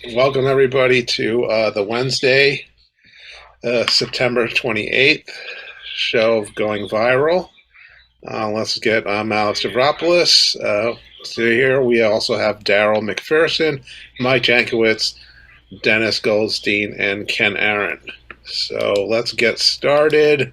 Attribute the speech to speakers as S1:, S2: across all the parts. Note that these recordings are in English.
S1: Welcome everybody to the Wednesday, September 28th show of Going Viral. Let's get Alice Stavropoulos. So here we also have Darryl McPherson, Mike Jankowitz, Dennis Goldstein, and Ken Aaron. So let's get started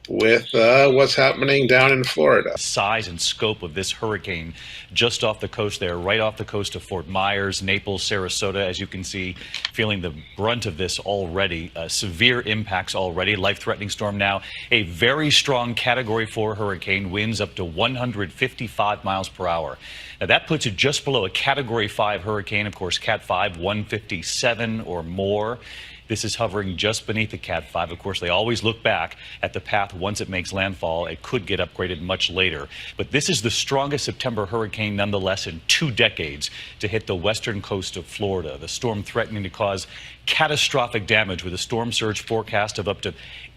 S1: with what's happening down in Florida.
S2: Size and scope of this hurricane just off the coast there, right off the coast of Fort Myers, Naples, Sarasota, as you can see, feeling the brunt of this already. Severe impacts already, life-threatening storm now. A very strong Category 4 hurricane, winds up to 155 miles per hour. Now that puts it just below a Category 5 hurricane, of course, Cat 5, 157 or more. This is hovering just beneath the Cat 5. Of course, they always look back at the path once it makes landfall. It could get upgraded much later. But this is the strongest September hurricane, nonetheless, in 2 decades to hit the western coast of Florida. The storm threatening to cause catastrophic damage with a storm surge forecast of up to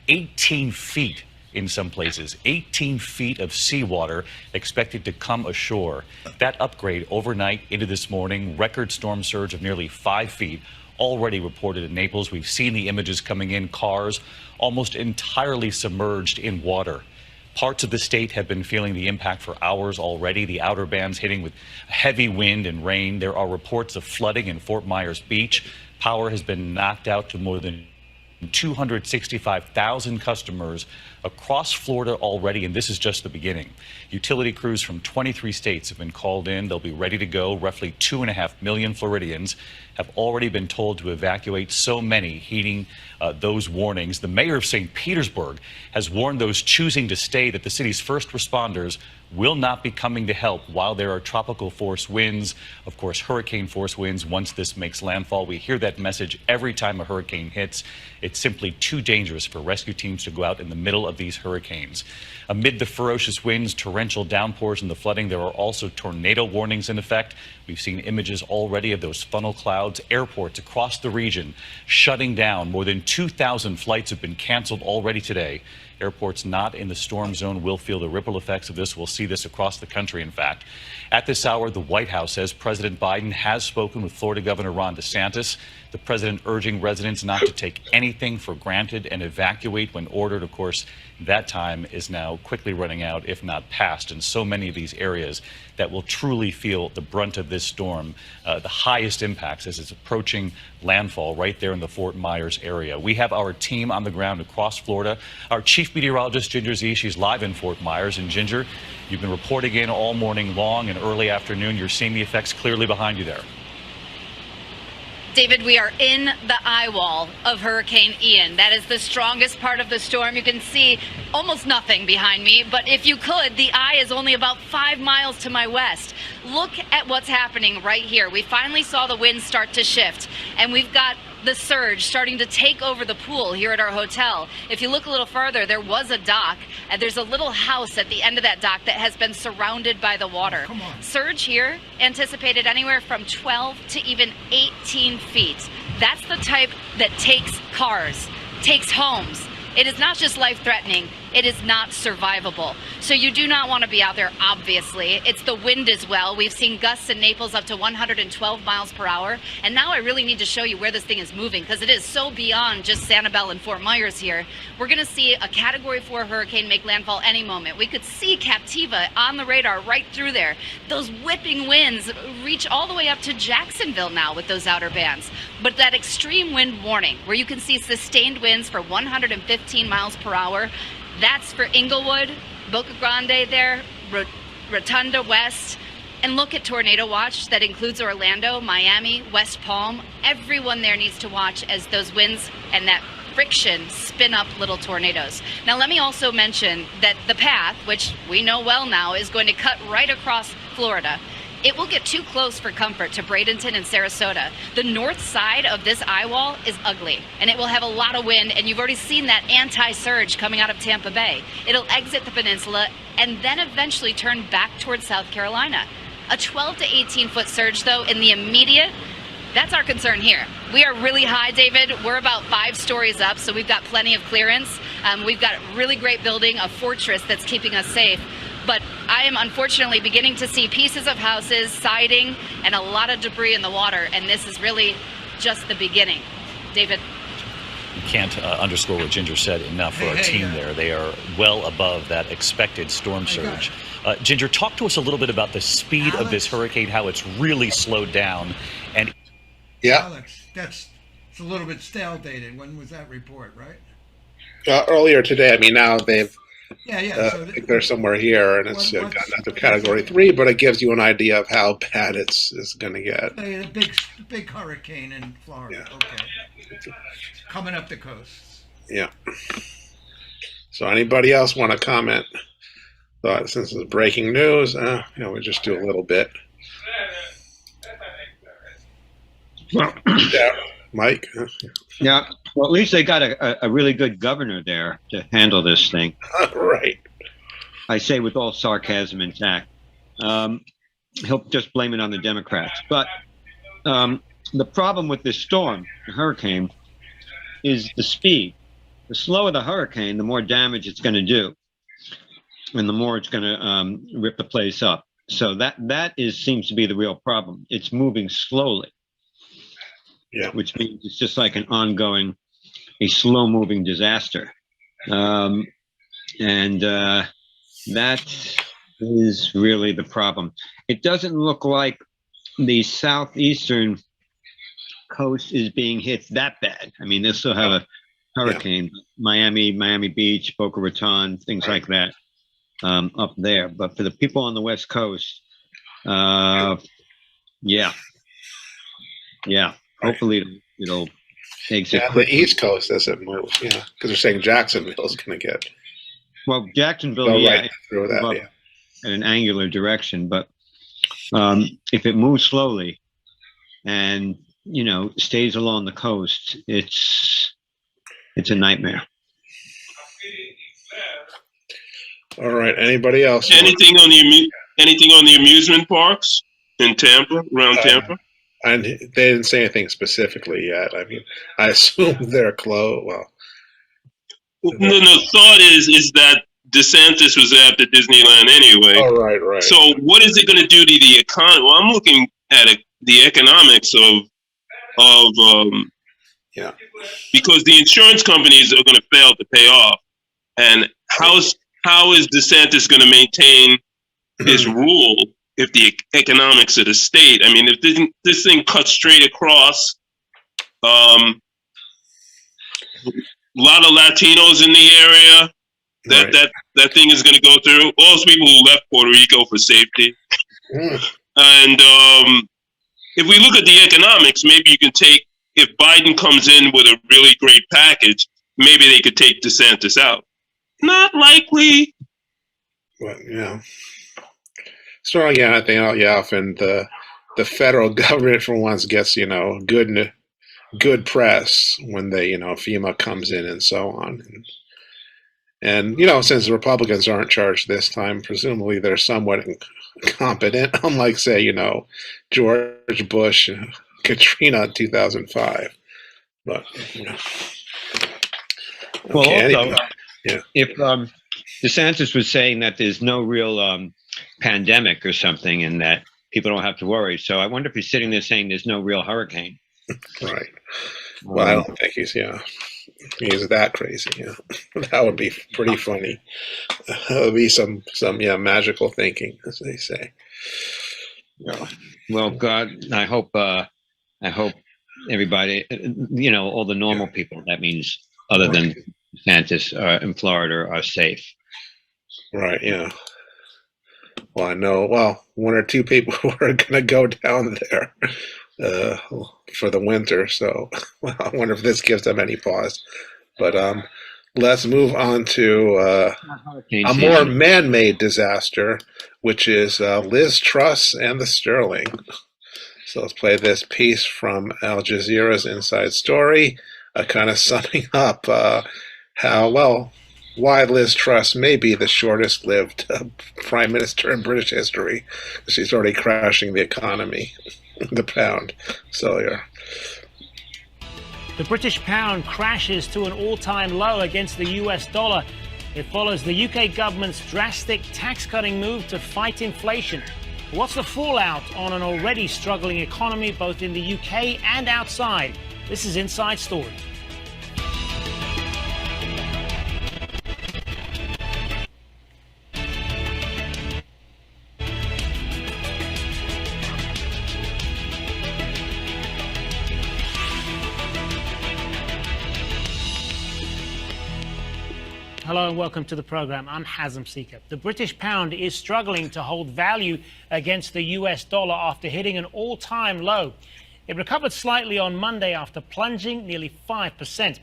S2: 18 feet in some places. 18 feet of seawater expected to come ashore. That upgrade overnight into this morning, record storm surge of nearly 5 feet. Already reported in Naples. We've seen the images coming in, cars almost entirely submerged in water. Parts of the state have been feeling the impact for hours already. The outer bands hitting with heavy wind and rain. There are reports of flooding in Fort Myers Beach. Power has been knocked out to more than 265,000 customers across Florida already, and this is just the beginning. Utility crews from 23 states have been called in. They'll be ready to go. Roughly 2.5 million Floridians have already been told to evacuate, so many heeding those warnings. The mayor of St. Petersburg has warned those choosing to stay that the city's first responders will not be coming to help while there are tropical force winds, of course, hurricane force winds once this makes landfall. We hear that message every time a hurricane hits. It's simply too dangerous for rescue teams to go out in the middle of these hurricanes. Amid the ferocious winds, torrential downpours, and the flooding, there are also tornado warnings in effect. We've seen images already of those funnel clouds. Airports across the region shutting down. More than 2,000 flights have been canceled already today. Airports not in the storm zone will feel the ripple effects of this. We'll see this across the country, in fact. At this hour, the White House says President Biden has spoken with Florida Governor Ron DeSantis. The president urging residents not to take anything for granted and evacuate when ordered. Of course, that time is now quickly running out, if not past, in so many of these areas that will truly feel the brunt of this storm, the highest impacts as it's approaching landfall right there in the Fort Myers area. We have our team on the ground across Florida. Our chief meteorologist, Ginger Z, she's live in Fort Myers. And Ginger, you've been reporting in all morning long and early afternoon. You're seeing the effects clearly behind you there.
S3: David, we are in the eye wall of Hurricane Ian. That is the strongest part of the storm. You can see almost nothing behind me, but if you could, the eye is only about 5 miles to my west. Look at what's happening right here. We finally saw the winds start to shift, and we've got the surge starting to take over the pool here at our hotel. If you look a little further, there was a dock, and there's a little house at the end of that dock that has been surrounded by the water. Surge here anticipated anywhere from 12 to even 18 feet. That's the type that takes cars, takes homes. It is not just life-threatening, it is not survivable. So you do not want to be out there, obviously. It's the wind as well. We've seen gusts in Naples up to 112 miles per hour. And now I really need to show you where this thing is moving, because it is so beyond just Sanibel and Fort Myers here. We're going to see a Category 4 hurricane make landfall any moment. We could see Captiva on the radar right through there. Those whipping winds reach all the way up to Jacksonville now with those outer bands. But that extreme wind warning, where you can see sustained winds for 115 miles per hour, that's for Inglewood, Boca Grande there, Rotunda West. And look at Tornado Watch. That includes Orlando, Miami, West Palm. Everyone there needs to watch as those winds and that friction spin up little tornadoes. Now, let me also mention that the path, which we know well now, is going to cut right across Florida. It will get too close for comfort to Bradenton and Sarasota. The north side of this eye wall is ugly, and it will have a lot of wind, and you've already seen that anti-surge coming out of Tampa Bay. It'll exit the peninsula and then eventually turn back towards South Carolina. A 12 to 18-foot surge, though, in the immediate, that's our concern here. We are really high, David. We're about 5 stories up, so we've got plenty of clearance. We've got a really great building, a fortress that's keeping us safe. But I am unfortunately beginning to see pieces of houses, siding, and a lot of debris in the water. And this is really just the beginning. David.
S2: Can't underscore what Ginger said enough for our team there. They are well above that expected storm surge. Ginger, talk to us a little bit about the speed of this hurricane, how it's really slowed down. And
S4: Alex, it's a little bit stale dated. When was that report, right?
S1: Earlier today. I mean, now they've
S4: So
S1: I think they're somewhere here, and it's gotten into Category 3, but it gives you an idea of how bad it's going to get.
S4: A big hurricane in Florida. Yeah. Okay. Coming up the coast.
S1: Yeah. So anybody else want to comment? Thought since it's breaking news, we just do a little bit.
S5: Well,
S1: yeah, Mike?
S5: Yeah, well, at least they got a really good governor there to handle this thing.
S1: Right.
S5: I say with all sarcasm intact. He'll just blame it on the Democrats. But the problem with this storm, the hurricane, is the speed. The slower the hurricane, the more damage it's going to do, and the more it's going to rip the place up. So that seems to be the real problem. It's moving slowly, which means it's just like a slow-moving disaster, and that is really the problem. It doesn't look like the southeastern coast is being hit that bad. I mean, they still have a hurricane, Miami Beach, Boca Raton, things like that up there. But for the people on the West Coast, hopefully it'll exit quickly.
S1: The East Coast doesn't move, because they're saying Jacksonville's going to get.
S5: Well, Jacksonville,
S1: through that,
S5: in an angular direction, but if it moves slowly and stays along the coast, it's a nightmare.
S1: All right. Anybody else?
S6: Anything on the amusement parks in Tampa, around Tampa?
S1: And they didn't say anything specifically yet. I mean, I assume they're closed. Well,
S6: the thought is that DeSantis was after Disneyland anyway.
S1: Oh, right.
S6: So what is it going to do to the economy? Well, I'm looking at the economics of because the insurance companies are going to fail to pay off, and how is DeSantis going to maintain his rule if the economics of the state? I mean, if this thing cuts straight across, a lot of Latinos in the area, that thing is going to go through. All those people who left Puerto Rico for safety. And if we look at the economics, maybe you can if Biden comes in with a really great package, maybe they could take DeSantis out. Not likely.
S1: Well, So again, I think often the federal government for once gets good press when they FEMA comes in and so on, and since the Republicans aren't charged this time, presumably they're somewhat incompetent, unlike say George Bush, Katrina in 2005. But
S5: well, also, if DeSantis was saying that there's no real pandemic or something and that people don't have to worry. So I wonder if he's sitting there saying there's no real hurricane.
S1: Right. Well, I don't think he's that crazy. That would be pretty funny. That would be some magical thinking, as they say.
S5: Well, God, I hope everybody, all the normal people, that means other than DeSantis in Florida, are safe.
S1: Right. Yeah. Well, I know. Well, one or two people who are going to go down there for the winter. So I wonder if this gives them any pause. But let's move on to a more man-made disaster, which is Liz Truss and the Sterling. So let's play this piece from Al Jazeera's Inside Story, kind of summing up why Liz Truss may be the shortest-lived prime minister in British history. She's already crashing the economy, the pound. So yeah.
S7: The British pound crashes to an all-time low against the US dollar. It follows the UK government's drastic tax-cutting move to fight inflation. What's the fallout on an already struggling economy both in the UK and outside? This is Inside Story. Hello and welcome to the programme. I'm Hazem Seeker. The British pound is struggling to hold value against the US dollar after hitting an all-time low. It recovered slightly on Monday after plunging nearly 5%.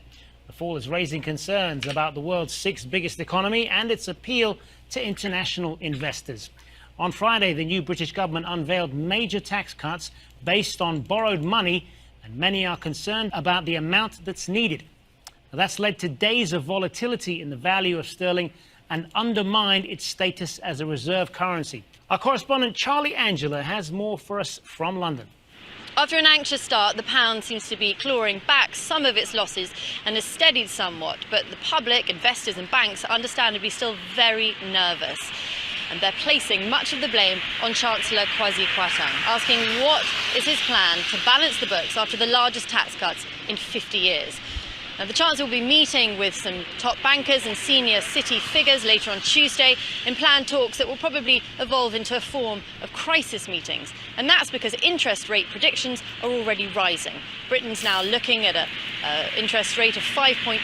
S7: The fall is raising concerns about the world's sixth biggest economy and its appeal to international investors. On Friday, the new British government unveiled major tax cuts based on borrowed money, and many are concerned about the amount that's needed. That's led to days of volatility in the value of sterling and undermined its status as a reserve currency. Our correspondent Charlie Angela has more for us from London.
S8: After an anxious start, the pound seems to be clawing back some of its losses and has steadied somewhat, but the public, investors and banks are understandably still very nervous. And they're placing much of the blame on Chancellor Kwasi Kwarteng, asking what is his plan to balance the books after the largest tax cuts in 50 years. Now, the Chancellor will be meeting with some top bankers and senior city figures later on Tuesday in planned talks that will probably evolve into a form of crisis meetings. And that's because interest rate predictions are already rising. Britain's now looking at an interest rate of 5.8%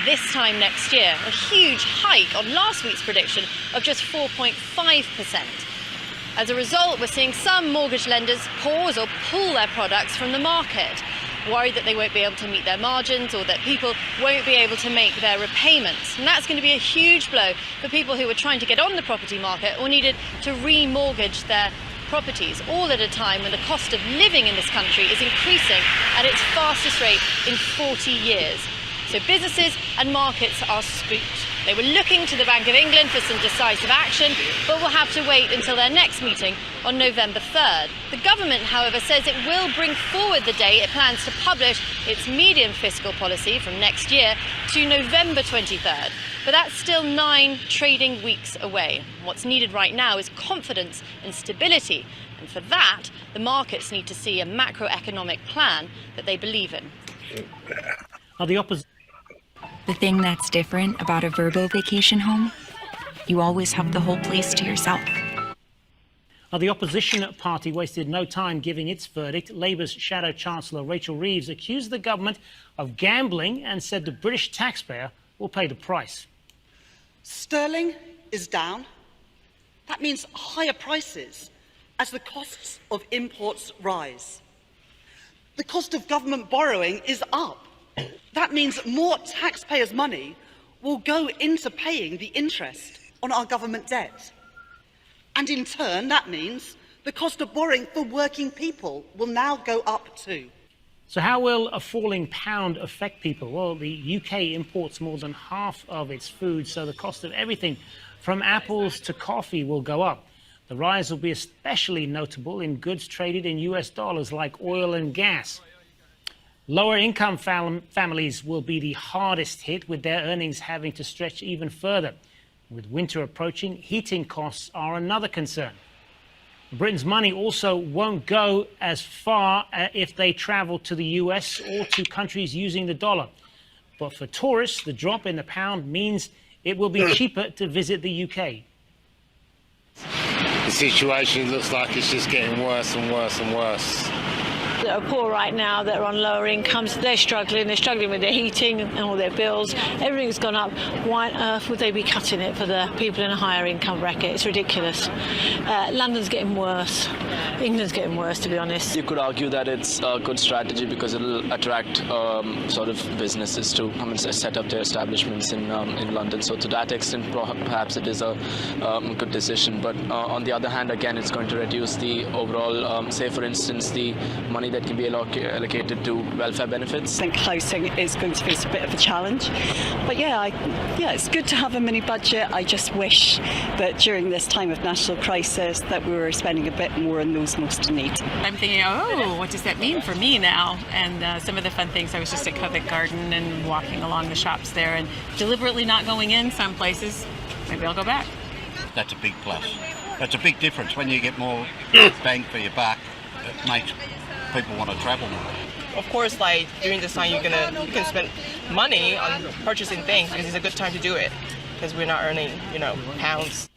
S8: this time next year, a huge hike on last week's prediction of just 4.5%. As a result, we're seeing some mortgage lenders pause or pull their products from the market, worried that they won't be able to meet their margins or that people won't be able to make their repayments. And that's going to be a huge blow for people who were trying to get on the property market or needed to remortgage their properties, all at a time when the cost of living in this country is increasing at its fastest rate in 40 years. So businesses and markets are spooked. They were looking to the Bank of England for some decisive action, but will have to wait until their next meeting on November 3rd. The government, however, says it will bring forward the day it plans to publish its medium fiscal policy from next year to November 23rd. But that's still 9 trading weeks away. What's needed right now is confidence and stability. And for that, the markets need to see a macroeconomic plan that they believe in.
S9: The thing that's different about a Vrbo vacation home, you always have the whole place to yourself.
S7: The opposition party wasted no time giving its verdict. Labour's Shadow Chancellor Rachel Reeves accused the government of gambling and said the British taxpayer will pay the price.
S10: Sterling is down. That means higher prices as the costs of imports rise. The cost of government borrowing is up. That means more taxpayers' money will go into paying the interest on our government debt. And in turn, that means the cost of borrowing for working people will now go up too.
S7: So how will a falling pound affect people? Well, the UK imports more than half of its food, so the cost of everything from apples to coffee will go up. The rise will be especially notable in goods traded in US dollars like oil and gas. Lower income families will be the hardest hit, with their earnings having to stretch even further. With winter approaching, heating costs are another concern. Britain's money also won't go as far if they travel to the US or to countries using the dollar. But for tourists, the drop in the pound means it will be cheaper to visit the UK.
S11: The situation looks like it's just getting worse and worse and worse.
S12: That are poor right now, that are on lower incomes, they're struggling with their heating and all their bills. Everything's gone up. Why on earth would they be cutting it for the people in a higher income bracket? It's ridiculous. London's getting worse. England's getting worse, to be honest.
S13: You could argue that it's a good strategy because it'll attract sort of businesses to come and set up their establishments in London. So to that extent, perhaps it is a good decision. But on the other hand, again, it's going to reduce the overall, say for instance, the money that can be allocated to welfare benefits.
S14: I think closing is going to be a bit of a challenge. But yeah, it's good to have a mini budget. I just wish that during this time of national crisis that we were spending a bit more on those most in need.
S15: I'm thinking, oh, what does that mean for me now? And some of the fun things, I was just at Covent Garden and walking along the shops there and deliberately not going in some places. Maybe I'll go back.
S11: That's a big plus.
S16: It's a big difference. When you get more bang for your buck, it makes people want to travel more.
S17: Of course, like during this time, you can spend money on purchasing things because it's a good time to do it because we're not earning, pounds.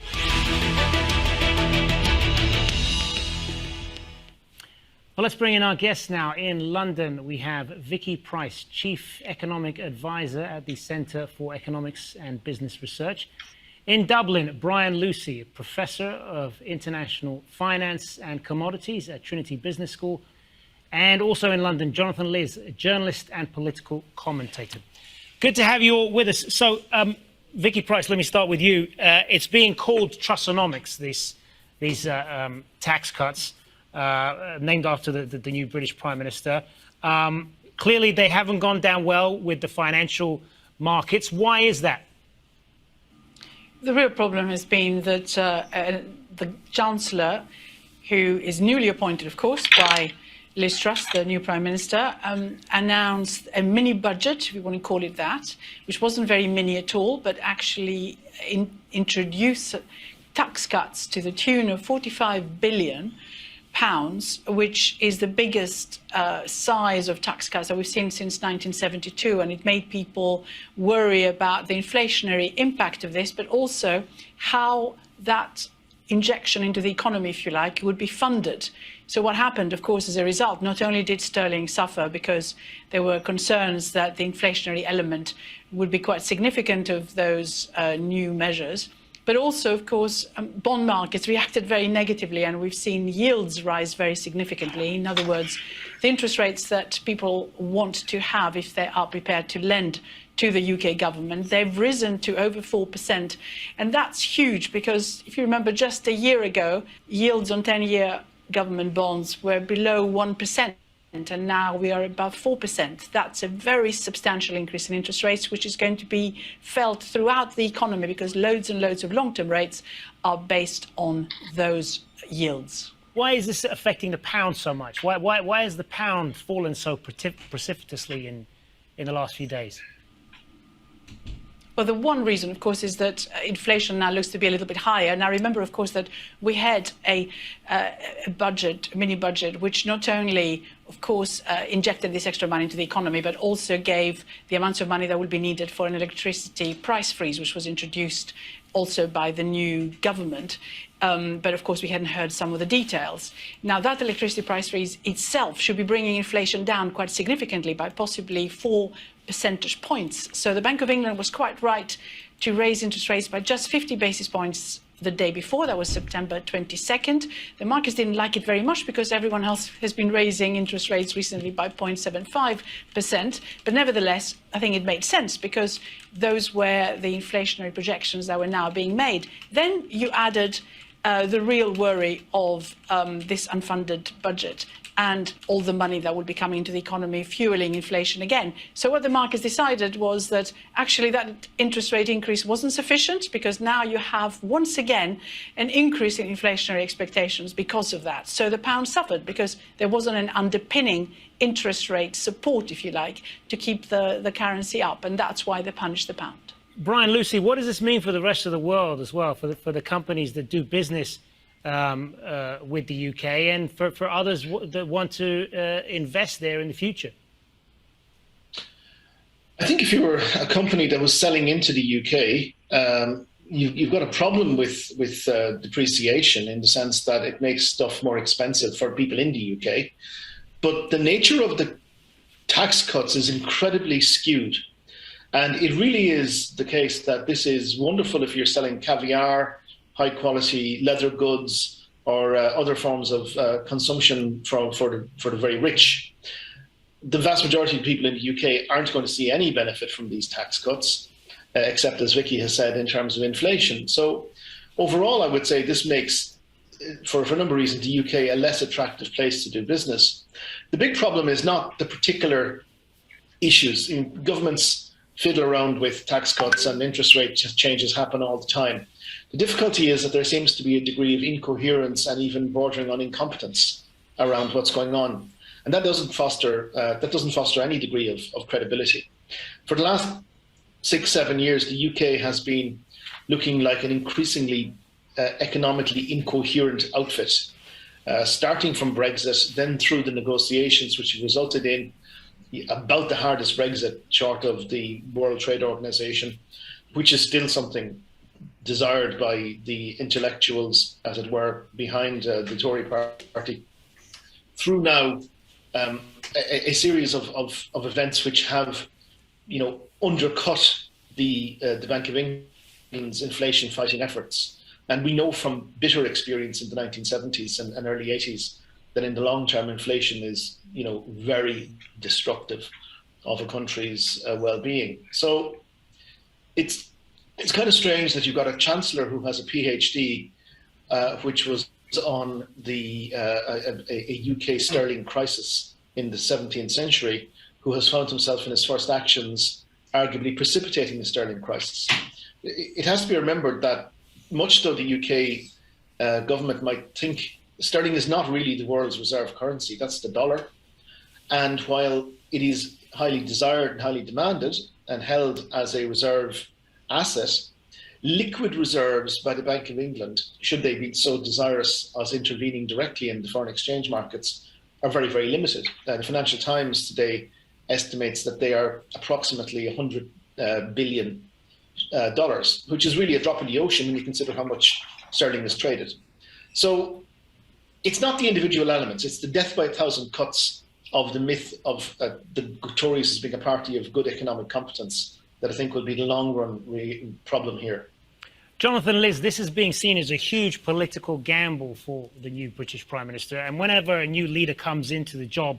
S7: Well, let's bring in our guests now. In London, we have Vicky Price, Chief Economic Advisor at the Centre for Economics and Business Research. In Dublin, Brian Lucy, Professor of International Finance and Commodities at Trinity Business School. And also in London, Jonathan Liz, a journalist and political commentator. Good to have you all with us. So, Vicky Price, let me start with you. It's being called Trussonomics, these tax cuts. Named after the new British Prime Minister. Clearly, they haven't gone down well with the financial markets. Why is that?
S18: The real problem has been that the Chancellor, who is newly appointed, of course, by Liz Truss, the new Prime Minister, announced a mini budget, if you want to call it that, which wasn't very mini at all, but actually introduced tax cuts to the tune of £45 billion, which is the biggest size of tax cuts that we've seen since 1972. And it made people worry about the inflationary impact of this, but also how that injection into the economy, if you like, would be funded. So what happened, of course, as a result, not only did sterling suffer because there were concerns that the inflationary element would be quite significant of those new measures, but also, of course, bond markets reacted very negatively, and we've seen yields rise very significantly. In other words, the interest rates that people want to have if they are prepared to lend to the UK government, they've risen to over 4%. And that's huge because, if you remember, just a year ago, yields on 10-year government bonds were below 1%. And now we are above 4%. That's a very substantial increase in interest rates, which is going to be felt throughout the economy because loads and loads of long-term rates are based on those yields.
S7: Why is this affecting the pound so much? Why has the pound fallen so precipitously in the last few days?
S18: Well, the one reason, of course, is that inflation now looks to be a little bit higher. Now, remember, of course, that we had a mini budget, which not only, of course, injected this extra money into the economy, but also gave the amounts of money that would be needed for an electricity price freeze, which was introduced also by the new government. But, of course, we hadn't heard some of the details. Now, that electricity price freeze itself should be bringing inflation down quite significantly by possibly 4 percentage points. So the Bank of England was quite right to raise interest rates by just 50 basis points the day before. That was September 22nd. The markets didn't like it very much because everyone else has been raising interest rates recently by 0.75%. But nevertheless, I think it made sense because those were the inflationary projections that were now being made. Then you added the real worry of this unfunded budget and all the money that would be coming into the economy, fueling inflation again. So what the markets decided was that actually that interest rate increase wasn't sufficient because now you have, once again, an increase in inflationary expectations because of that. So the pound suffered because there wasn't an underpinning interest rate support, if you like, to keep the currency up. And that's why they punished the pound.
S7: Brian, Lucy, what does this mean for the rest of the world as well, for the companies that do business with the UK and for others that want to invest there in the future?
S19: I think if you were a company that was selling into the UK, you've got a problem with depreciation in the sense that it makes stuff more expensive for people in the UK. But the nature of the tax cuts is incredibly skewed. And it really is the case that this is wonderful if you're selling caviar, high quality leather goods, or other forms of consumption for the very rich. The vast majority of people in the UK aren't going to see any benefit from these tax cuts, except, as Vicky has said, in terms of inflation. So overall, I would say this makes, for a number of reasons, the UK a less attractive place to do business. The big problem is not the particular issues. Governments fiddle around with tax cuts and interest rate changes happen all the time. The difficulty is that there seems to be a degree of incoherence and even bordering on incompetence around what's going on. And that doesn't foster any degree of credibility. For the last 6-7 years, the UK has been looking like an increasingly economically incoherent outfit, starting from Brexit, then through the negotiations, which resulted in about the hardest Brexit short of the World Trade Organization, which is still something desired by the intellectuals, as it were, behind the Tory party, through now a series of events which have, undercut the Bank of England's inflation fighting efforts. And we know from bitter experience in the 1970s and early 80s that in the long term, inflation is, very destructive of a country's well-being. So it's kind of strange that you've got a chancellor who has a PhD, which was on the a UK sterling crisis in the 17th century, who has found himself in his first actions arguably precipitating the sterling crisis. It has to be remembered that much though the UK government might think sterling is not really the world's reserve currency, that's the dollar. And while it is highly desired and highly demanded and held as a reserve asset, liquid reserves by the Bank of England, should they be so desirous as intervening directly in the foreign exchange markets, are very, very limited. The Financial Times today estimates that they are approximately $100 billion, which is really a drop in the ocean when you consider how much sterling is traded. So it's not the individual elements, it's the death by a thousand cuts of the myth of the Tories as being a party of good economic competence that I think will be the long run problem here.
S7: Jonathan, Liz, this is being seen as a huge political gamble for the new British Prime Minister. And whenever a new leader comes into the job,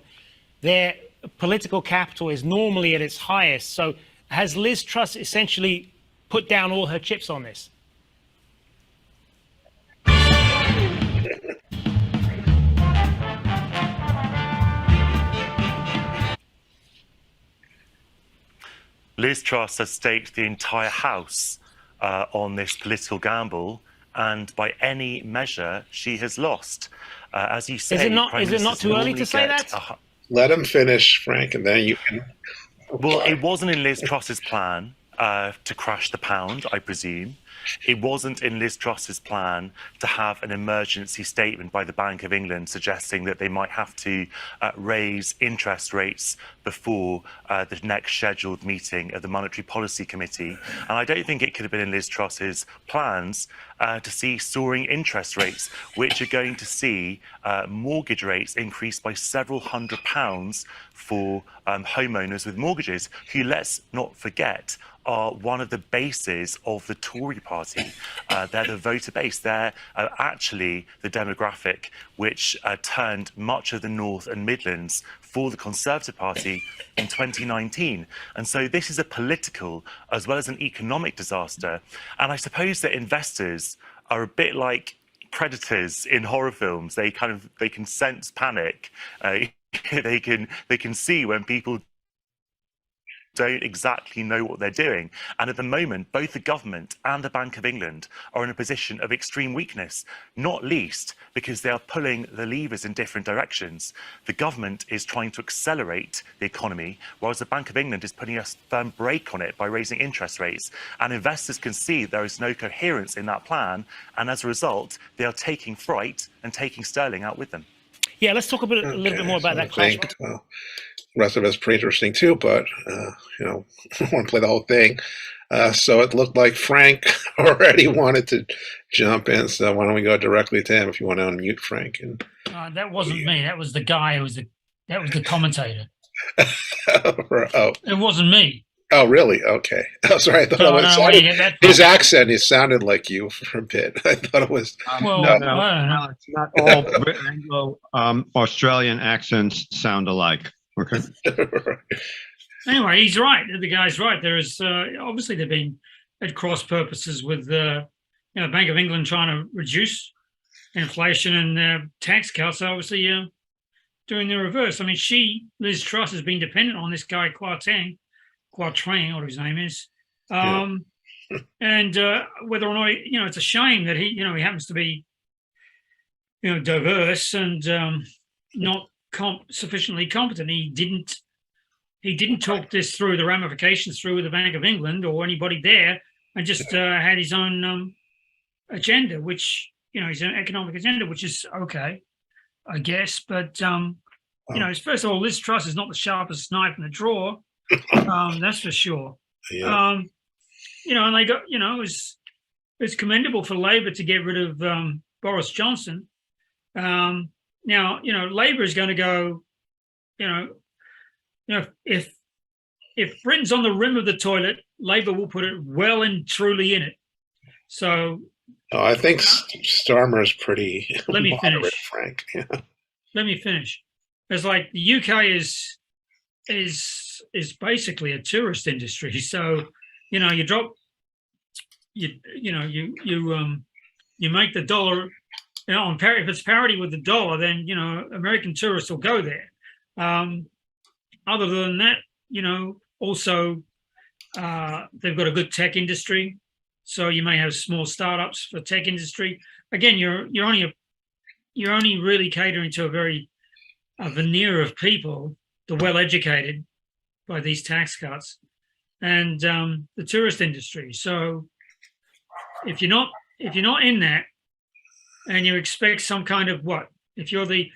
S7: their political capital is normally at its highest. So has Liz Truss essentially put down all her chips on this?
S20: Liz Truss has staked the entire House on this political gamble, and by any measure, she has lost. As you say,
S7: is it not too early to say that?
S1: Let him finish, Frank, and then you can.
S20: Well, it wasn't in Liz Truss's plan to crash the pound, I presume. It wasn't in Liz Truss's plan to have an emergency statement by the Bank of England suggesting that they might have to raise interest rates before the next scheduled meeting of the Monetary Policy Committee. And I don't think it could have been in Liz Truss's plans to see soaring interest rates, which are going to see mortgage rates increase by several £100s for homeowners with mortgages, who, let's not forget, are one of the bases of the Tory party. They're the voter base. They're actually the demographic which turned much of the North and Midlands for the Conservative Party in 2019. And so this is a political as well as an economic disaster. And I suppose that investors are a bit like predators in horror films. They can sense panic. They can see when people don't exactly know what they're doing. And at the moment, both the government and the Bank of England are in a position of extreme weakness, not least because they are pulling the levers in different directions. The government is trying to accelerate the economy, whereas the Bank of England is putting a firm brake on it by raising interest rates. And investors can see there is no coherence in that plan. And as a result, they are taking fright and taking sterling out with them.
S7: Yeah, let's talk a little bit more about that clash.
S1: Well, the rest of it's pretty interesting too, but I don't want to play the whole thing. So it looked like Frank already wanted to jump in. So why don't we go directly to him if you want to unmute Frank? And
S21: that wasn't me. That was the guy who was that was the commentator.
S1: Oh.
S21: It wasn't me.
S1: Oh, really? Okay. Oh, sorry. I thought his accent. It sounded like you for a bit. I thought it was.
S5: No, it's not all Anglo-Australian accents sound alike. Okay.
S21: Anyway, he's right. The guy's right. There is obviously they've been at cross purposes with the Bank of England trying to reduce inflation and tax cuts. Obviously, doing the reverse. I mean, Liz Truss has been dependent on this guy Quartang, whatever his name is, and whether or not it's a shame that he happens to be diverse and not sufficiently competent. He didn't talk this through, the ramifications through with the Bank of England or anybody there, and just had his own agenda, which, is an economic agenda, which is okay, I guess. But, first of all, Liz Truss is not the sharpest knife in the drawer. That's for sure.
S1: Yeah.
S21: And they got, it's commendable for Labor to get rid of Boris Johnson. Now, Labor is going to go, if Britain's on the rim of the toilet, Labor will put it well and truly in it. So,
S1: I think Starmer's pretty
S21: let me
S1: moderate,
S21: finish.
S1: Frank. Yeah.
S21: Let me finish. It's like the UK is basically a tourist industry. So, you drop, you make the dollar, on parity. If it's parity with the dollar, then American tourists will go there. Other than that, also they've got a good tech industry. So you may have small startups for tech industry. Again, you're only really catering to a veneer of people, the well-educated, by these tax cuts, and the tourist industry. So if you're not in that, and you expect some kind of the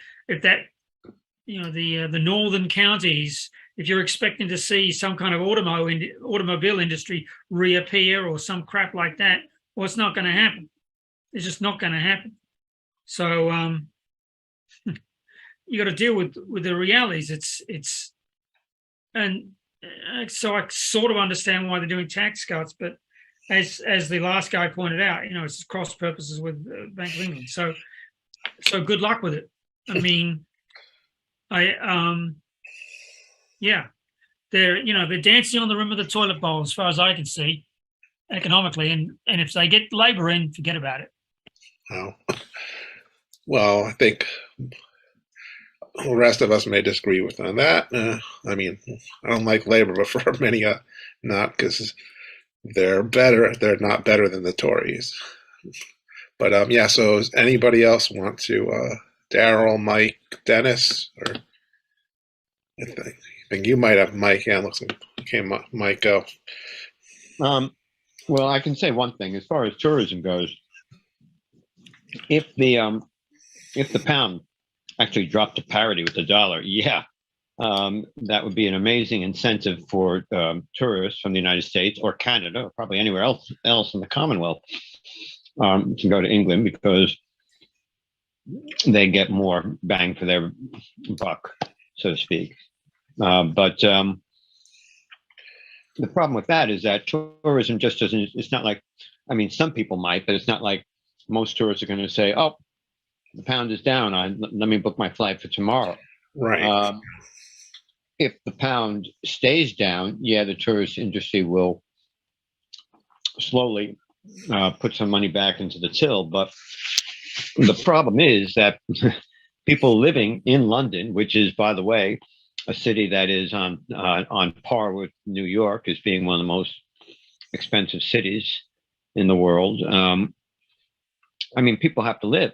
S21: northern counties, if you're expecting to see some kind of automobile industry reappear or some crap like that, well, it's not going to happen. It's just not going to happen. So you got to deal with the realities. So I sort of understand why they're doing tax cuts, but as the last guy pointed out, it's cross purposes with Bank of England. So good luck with it. I mean, they're dancing on the rim of the toilet bowl as far as I can see, economically, and if they get Labor in, forget about it.
S1: Oh. Well, I think the rest of us may disagree with on that. I mean, I don't like Labor, but for many, not, because they're better. They're not better than the Tories. But so does anybody else want to? Darryl, Mike, Dennis, or I think you might have Mike. Yeah, looks like Mike, go.
S5: Well, I can say one thing as far as tourism goes. If the pound actually dropped to parity with the dollar, that would be an amazing incentive for tourists from the United States or Canada or probably anywhere else in the Commonwealth to go to England, because they get more bang for their buck, so to speak. But the problem with that is that tourism just doesn't, it's not like, I mean, some people might, but it's not like most tourists are going to say, oh, the pound is down, let me book my flight for tomorrow.
S1: Right.
S5: If the pound stays down, the tourist industry will slowly put some money back into the till. But the problem is that people living in London, which is, by the way, a city that is on par with New York as being one of the most expensive cities in the world. I mean, people have to live,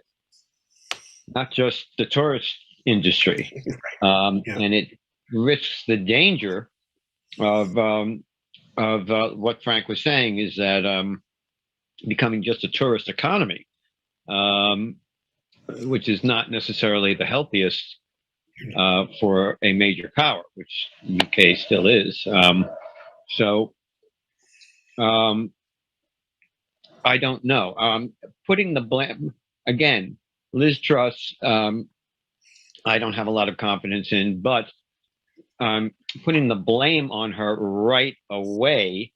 S5: not just the tourist industry, and it risks the danger of what Frank was saying, is that becoming just a tourist economy, which is not necessarily the healthiest for a major power, which UK still is. I don't know. Putting the blame, again, Liz Truss, I don't have a lot of confidence in, but putting the blame on her right away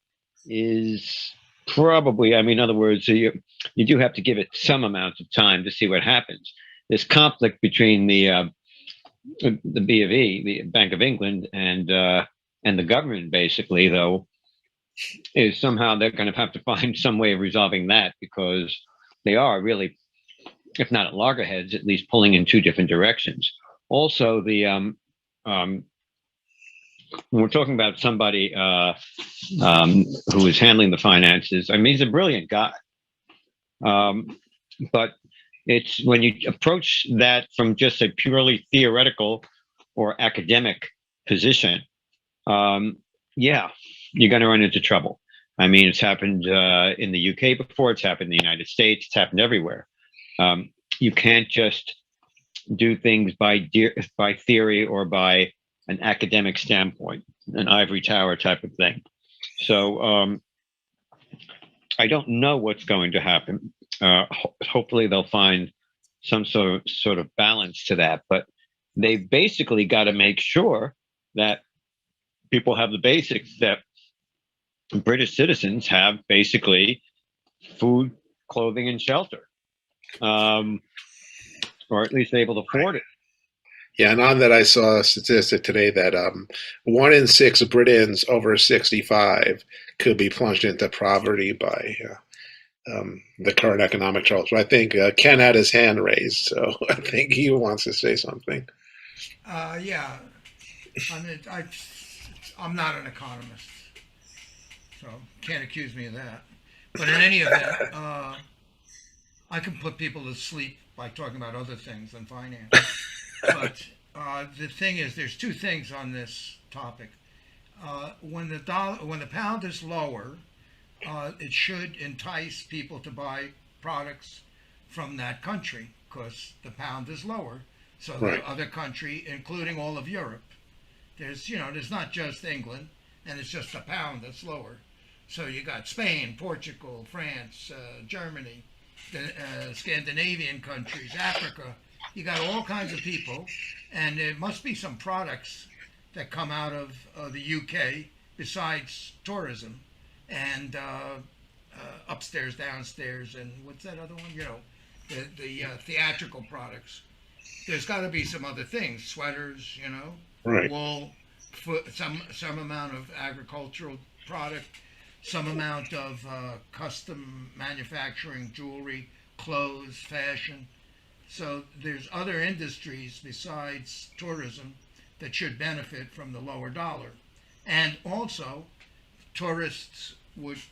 S5: is probably, I mean, in other words, you do have to give it some amount of time to see what happens. This conflict between the B of E, the Bank of England, and the government, basically, though, is somehow they're going to have to find some way of resolving that, because they are really, if not at loggerheads, at least pulling in two different directions. Also, when we're talking about somebody who is handling the finances, I mean, he's a brilliant guy. But it's when you approach that from just a purely theoretical or academic position, you're going to run into trouble. I mean, it's happened in the UK before. It's happened in the United States. It's happened everywhere. You can't just do things by theory or by an academic standpoint, an ivory tower type of thing. So I don't know what's going to happen. Hopefully they'll find some sort of balance to that. But they've basically got to make sure that people have the basics, that British citizens have basically food, clothing, and shelter, or at least able to afford it.
S1: Yeah, and on that, I saw a statistic today that 1 in 6 Britons over 65 could be plunged into poverty by the current economic troubles. But I think Ken had his hand raised, so I think he wants to say something.
S4: Yeah, I mean, I'm not an economist, so can't accuse me of that. But in any event, I can put people to sleep by talking about other things than finance. But the thing is, there's two things on this topic. When the pound is lower, it should entice people to buy products from that country because the pound is lower. So the other country, including all of Europe, there's not just England, and it's just the pound that's lower. So you got Spain, Portugal, France, Germany, the Scandinavian countries, Africa. You got all kinds of people, and there must be some products that come out of the UK besides tourism and upstairs, downstairs, and what's that other one? The theatrical products. There's got to be some other things, sweaters, wool, some amount of agricultural product, some amount of custom manufacturing, jewelry, clothes, fashion. So there's other industries besides tourism that should benefit from the lower dollar. And also, tourists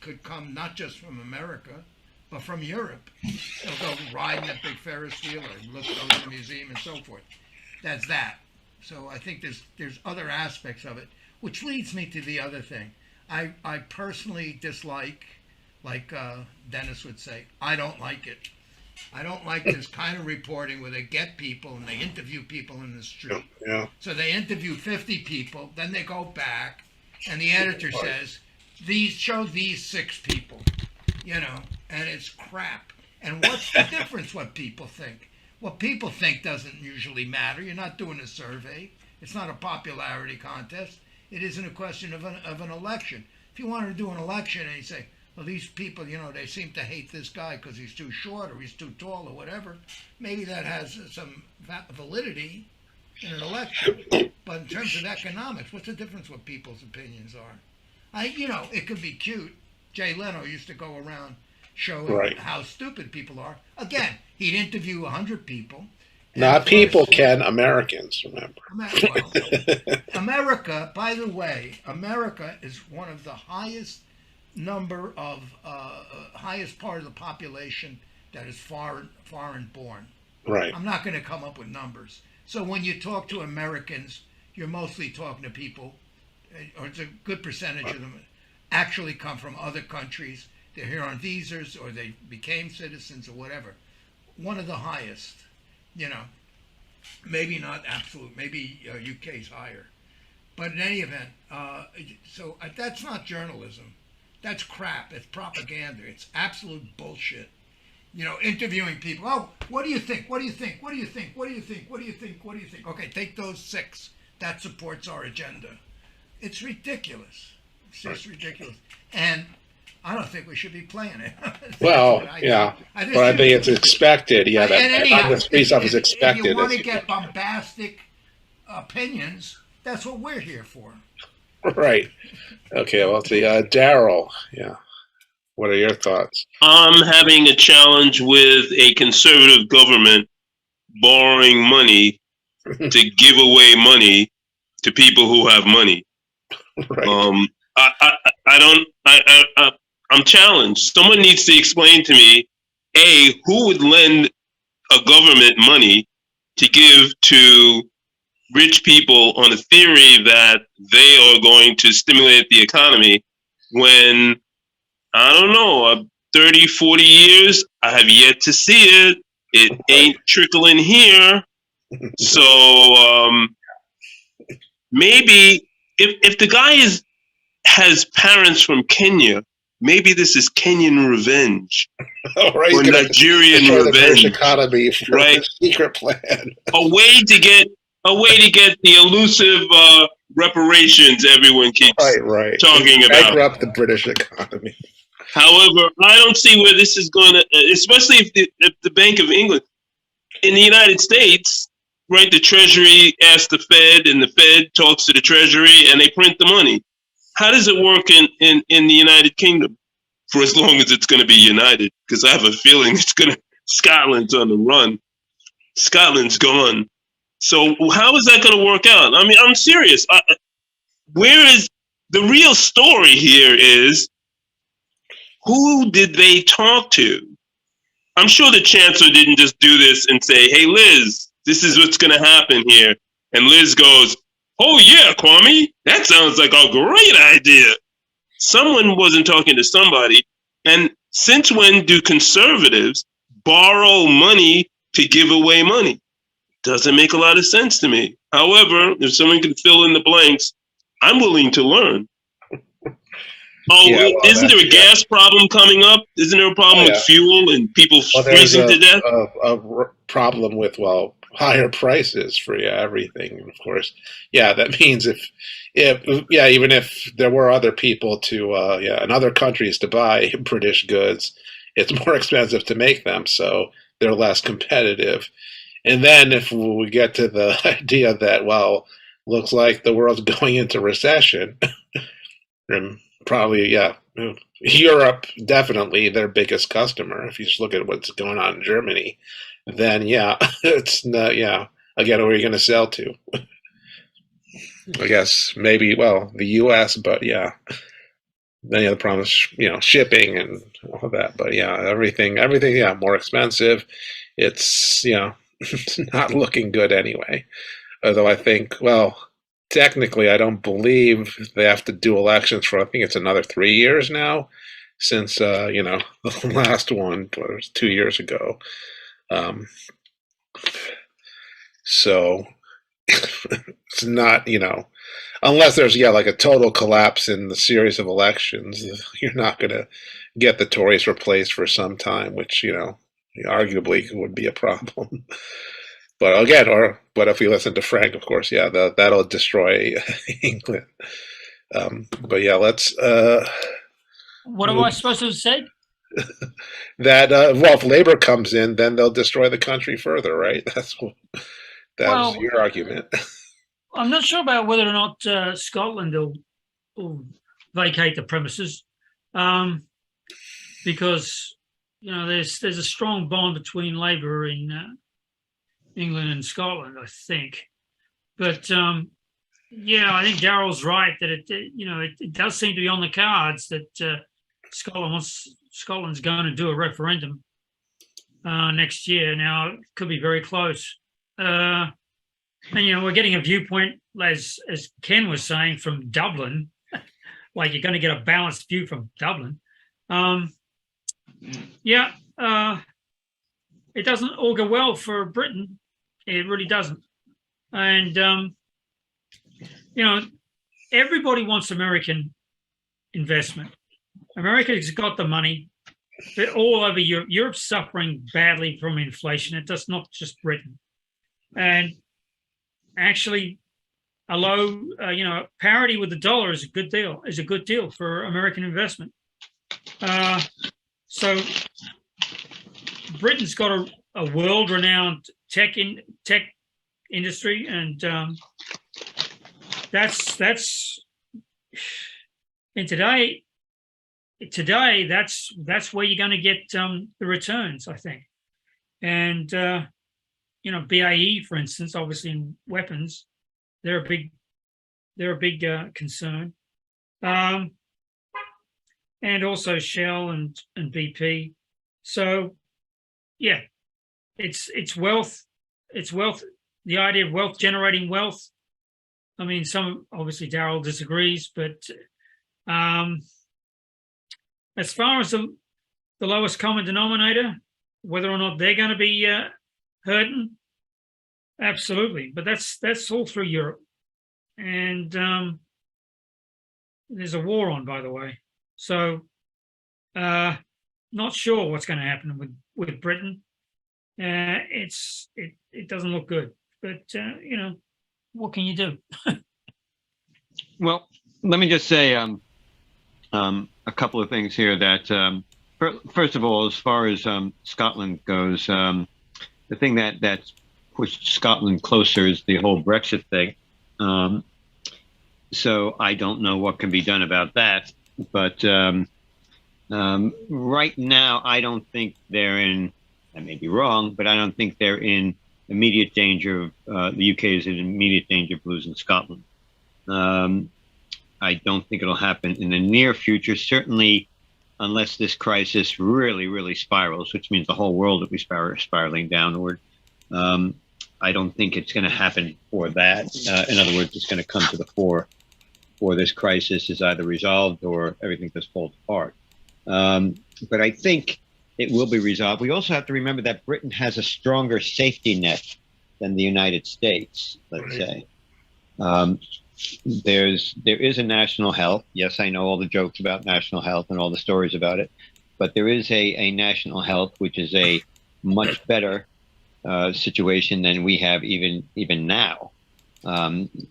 S4: could come not just from America, but from Europe. They'll go riding that big Ferris wheel or go to the museum and so forth. That's that. So I think there's other aspects of it, which leads me to the other thing. I personally dislike, like Dennis would say, I don't like it. I don't like this kind of reporting where they get people and they interview people in the street.
S1: Yeah.
S4: So they interview 50 people, then they go back, and the editor says, show these 6 people, and it's crap. And what's the difference what people think? What people think doesn't usually matter. You're not doing a survey. It's not a popularity contest. It isn't a question of an election. If you wanted to do an election and you say, well, these people, they seem to hate this guy because he's too short or he's too tall or whatever, maybe that has some validity in an election. But in terms of economics, what's the difference what people's opinions are? It could be cute. Jay Leno used to go around showing how stupid people are. Again, he'd interview 100 people.
S1: Not people, Ken, Americans, remember.
S4: America, by the way, America is one of the highest number of highest part of the population that is foreign born.
S1: Right.
S4: I'm not going to come up with numbers. So when you talk to Americans, you're mostly talking to people, or it's a good percentage of them actually come from other countries. They're here on visas or they became citizens or whatever. One of the highest, maybe not absolute, maybe UK's higher. But in any event, so that's not journalism. That's crap. It's propaganda. It's absolute bullshit. Interviewing people. Oh, what do you think? What do you think? What do you think? What do you think? What do you think? What do you think? Okay, take those 6. That supports our agenda. It's ridiculous. It's just ridiculous. And I don't think we should be playing it.
S1: Well, yeah. But I think it's expected. Yeah, that on the street stuff is expected.
S4: If you want to get bombastic opinions, that's what we're here for.
S1: Right. Okay, well, Darryl, yeah. What are your thoughts?
S6: I'm having a challenge with a conservative government borrowing money to give away money to people who have money.
S1: Right.
S6: I'm challenged. Someone needs to explain to me, A, who would lend a government money to give to rich people on a theory that they are going to stimulate the economy when I don't know, 30, 40 years, I have yet to see it. It ain't trickling here. So maybe if the guy has parents from Kenya, maybe this is Kenyan revenge.
S1: Right,
S6: or Nigerian
S1: the British
S6: revenge.
S1: economy for
S6: Right.
S1: a secret plan.
S6: A way to get the elusive reparations everyone keeps talking about.
S1: Bankrupt the British economy.
S6: However, I don't see where this is going to, especially if the Bank of England in the United States, right? The Treasury asks the Fed, and the Fed talks to the Treasury, and they print the money. How does it work in the United Kingdom? For as long as it's going to be united, because I have a feeling Scotland's on the run. Scotland's gone. So how is that going to work out? I mean, I'm serious. Where is the real story here is, who did they talk to? I'm sure the chancellor didn't just do this and say, hey, Liz, this is what's going to happen here. And Liz goes, oh, yeah, Kwame, that sounds like a great idea. Someone wasn't talking to somebody. And since when do conservatives borrow money to give away money? Doesn't make a lot of sense to me. However, if someone can fill in the blanks, I'm willing to learn. Oh, yeah, well, isn't there a gas problem coming up? Isn't there a problem with fuel and people freezing to death?
S1: A problem with, higher prices for everything, of course. Yeah, that means even if there were other people to, in other countries to buy British goods, it's more expensive to make them, so they're less competitive. And then if we get to the idea that, looks like the world's going into recession, and probably, Europe, definitely their biggest customer. If you just look at what's going on in Germany, then it's not, again, where are you going to sell to? I guess maybe, the U.S., but then the problem is, shipping and all of that. But everything, more expensive. It's, it's not looking good anyway. Although I think, technically, I don't believe they have to do elections for, I think it's another 3 years now, since, the last one was 2 years ago. So it's not, unless there's, like a total collapse in the series of elections, you're not going to get the Tories replaced for some time, which, arguably would be a problem. But again, but if we listen to Frank, of course, that'll destroy England. But let's.
S21: What am I supposed to say?
S1: That if Labor comes in, then they'll destroy the country further, right? That was your argument.
S21: I'm not sure about whether or not Scotland will vacate the premises, because there's a strong bond between Labor in England and Scotland, I think. But I think Darryl's right that it does seem to be on the cards that Scotland's going to do a referendum next year. Now, it could be very close. And, we're getting a viewpoint, as Ken was saying, from Dublin. Like, you're going to get a balanced view from Dublin. It doesn't augur well for Britain. It really doesn't. And, everybody wants American investment. America's got the money. But all over Europe. Europe's suffering badly from inflation. It does not just Britain. And actually, a low, parity with the dollar is a good deal. Is a good deal for American investment. So Britain's got a world-renowned tech industry, and that's and today that's where you're going to get the returns, I think. And BAE, for instance, obviously in weapons, they're a big concern, and also Shell and BP. So it's wealth. It's wealth. The idea of wealth generating wealth. I mean, obviously Darryl disagrees, but as far as the lowest common denominator, whether or not they're going to be hurting, absolutely. But that's all through Europe, and there's a war on, by the way. So, not sure what's going to happen with Britain. It doesn't look good, but what can you do?
S5: Well, let me just say a couple of things here. That first of all, as far as Scotland goes, the thing that's pushed Scotland closer is the whole Brexit thing. So I don't know what can be done about that. But right now, I don't think they're in. I may be wrong, but I don't think they're in immediate danger of the UK is in immediate danger of losing Scotland. I don't think it'll happen in the near future, certainly unless this crisis really, really spirals, which means the whole world will be spiraling downward. I don't think it's going to happen for that. In other words, it's going to come to the fore before this crisis is either resolved or everything just falls apart. But I think it will be resolved. We also have to remember that Britain has a stronger safety net than the United States, let's say. There is a national health. Yes, I know all the jokes about national health and all the stories about it, but there is a national health, which is a much better situation than we have even now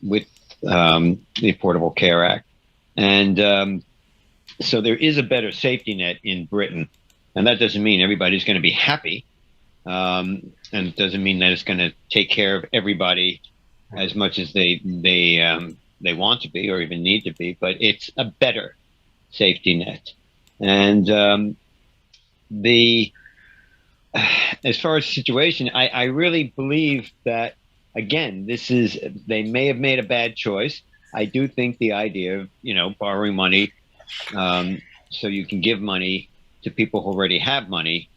S5: with the Affordable Care Act. And so there is a better safety net in Britain. And that doesn't mean everybody's going to be happy. And it doesn't mean that it's going to take care of everybody as much as they want to be or even need to be, but it's a better safety net. And as far as the situation, I really believe that, again, they may have made a bad choice. I do think the idea of, borrowing money so you can give money to people who already have money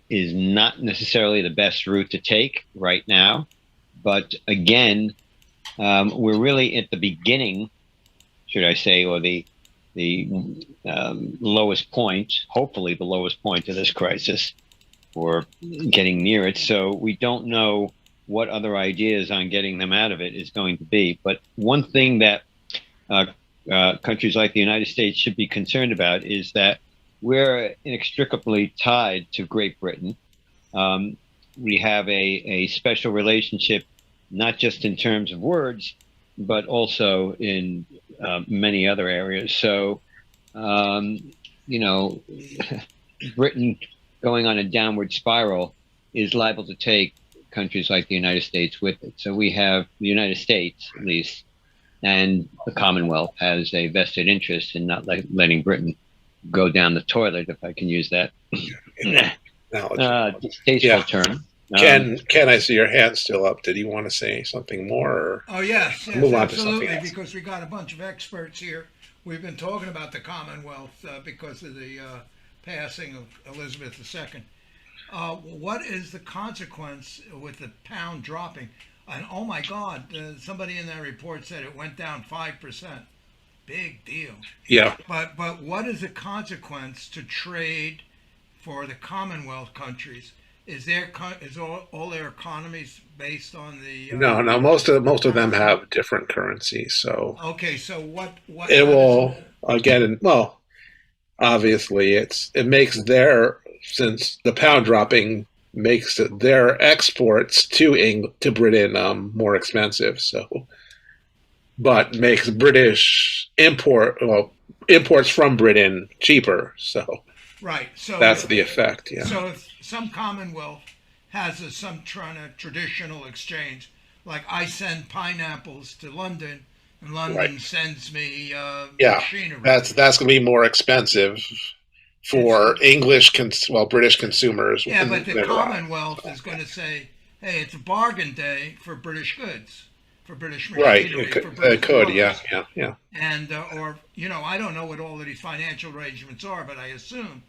S5: is not necessarily the best route to take right now. But again, we're really at the beginning, should I say, or the lowest point, hopefully the lowest point of this crisis, or getting near it. So we don't know what other ideas on getting them out of it is going to be. But one thing that countries like the United States should be concerned about is that we're inextricably tied to Great Britain. We have a special relationship, not just in terms of words, but also in many other areas. So, Britain going on a downward spiral is liable to take countries like the United States with it. So we have the United States, at least, and the Commonwealth has a vested interest in not letting Britain go down the toilet, if I can use that distasteful term.
S1: Ken, I see your hand still up. Did you want to say something more? Or
S4: oh, yes
S1: move on to
S4: absolutely,
S1: something else?
S4: because we got a bunch of experts here. We've been talking about the Commonwealth because of the passing of Elizabeth II. What is the consequence with the pound dropping? And oh my God, somebody in that report said it went down 5%. Big deal.
S1: Yeah.
S4: But what is the consequence to trade for the Commonwealth countries? Is all their economies based on the?
S1: No. Most of them have different currencies. So
S4: okay. So what?
S1: It will again. Well, obviously, it makes since the pound dropping makes their exports to Britain more expensive. So. But makes British imports from Britain cheaper. So
S4: right. So
S1: that's the effect. Yeah.
S4: So if some Commonwealth has some traditional exchange, like I send pineapples to London, and London sends me machinery.
S1: That's going to be more expensive for British consumers.
S4: Yeah, but the Commonwealth is going to say, "Hey, it's a bargain day for British goods." For British machinery,
S1: it could, yeah.
S4: And or I don't know what all of these financial arrangements are, but I assume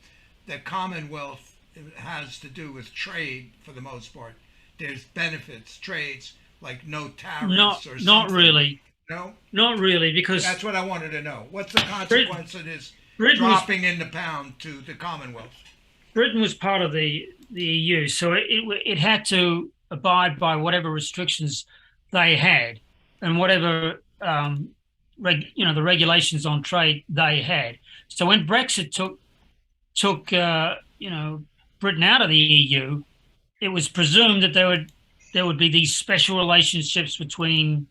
S4: that Commonwealth has to do with trade for the most part. There's benefits, trades like no tariffs or something.
S21: Not really.
S4: No,
S21: not really, because
S4: that's what I wanted to know. What's the consequence of this dropping in the pound to the Commonwealth.
S21: Britain was part of the EU, so it had to abide by whatever restrictions they had and whatever the regulations on trade they had. So when Brexit took Britain out of the EU, it was presumed that there would be these special relationships between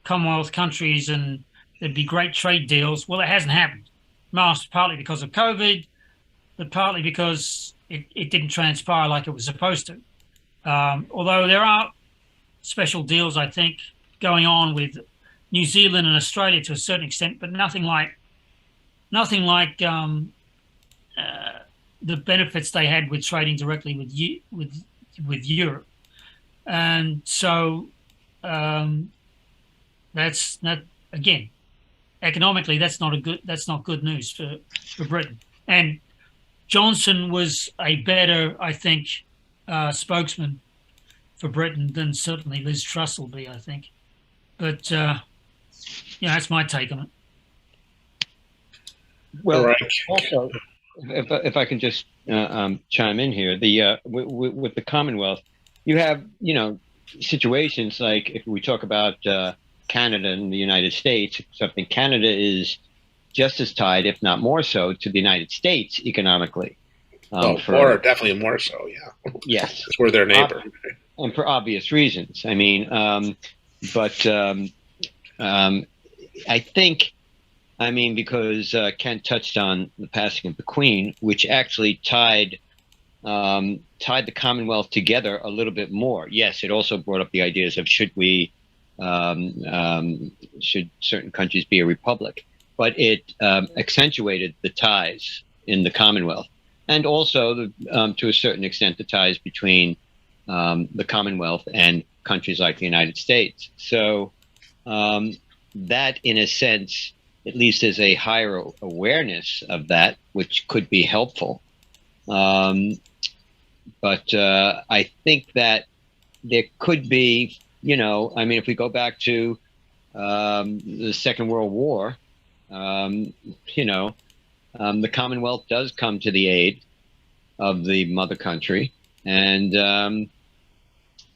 S21: Commonwealth countries and there'd be great trade deals. Well, it hasn't happened. Partly because of COVID, but partly because it didn't transpire like it was supposed to. Although there are special deals, I think, going on with New Zealand and Australia to a certain extent, but nothing like the benefits they had with trading directly with Europe. And so that's not, again, economically, that's not good news for Britain. And Johnson was a better, I think, spokesman for Britain than certainly Liz Truss will be, I think. But that's my take on it.
S5: Well, also, if I can just chime in here, with the Commonwealth, you have situations like if we talk about Canada and the United States, something Canada is just as tied, if not more so, to the United States economically.
S1: Definitely more so, yeah.
S5: Yes.
S1: Because we're their neighbor.
S5: And for obvious reasons. I mean, I think, because Kent touched on the passing of the Queen, which actually tied the Commonwealth together a little bit more. Yes, it also brought up the ideas of should certain countries be a republic, but it accentuated the ties in the Commonwealth, and also to a certain extent the ties between the Commonwealth and countries like the United States. So that, in a sense, at least there's a higher awareness of that, which could be helpful. But I think that there could be, if we go back to the Second World War, the Commonwealth does come to the aid of the mother country, and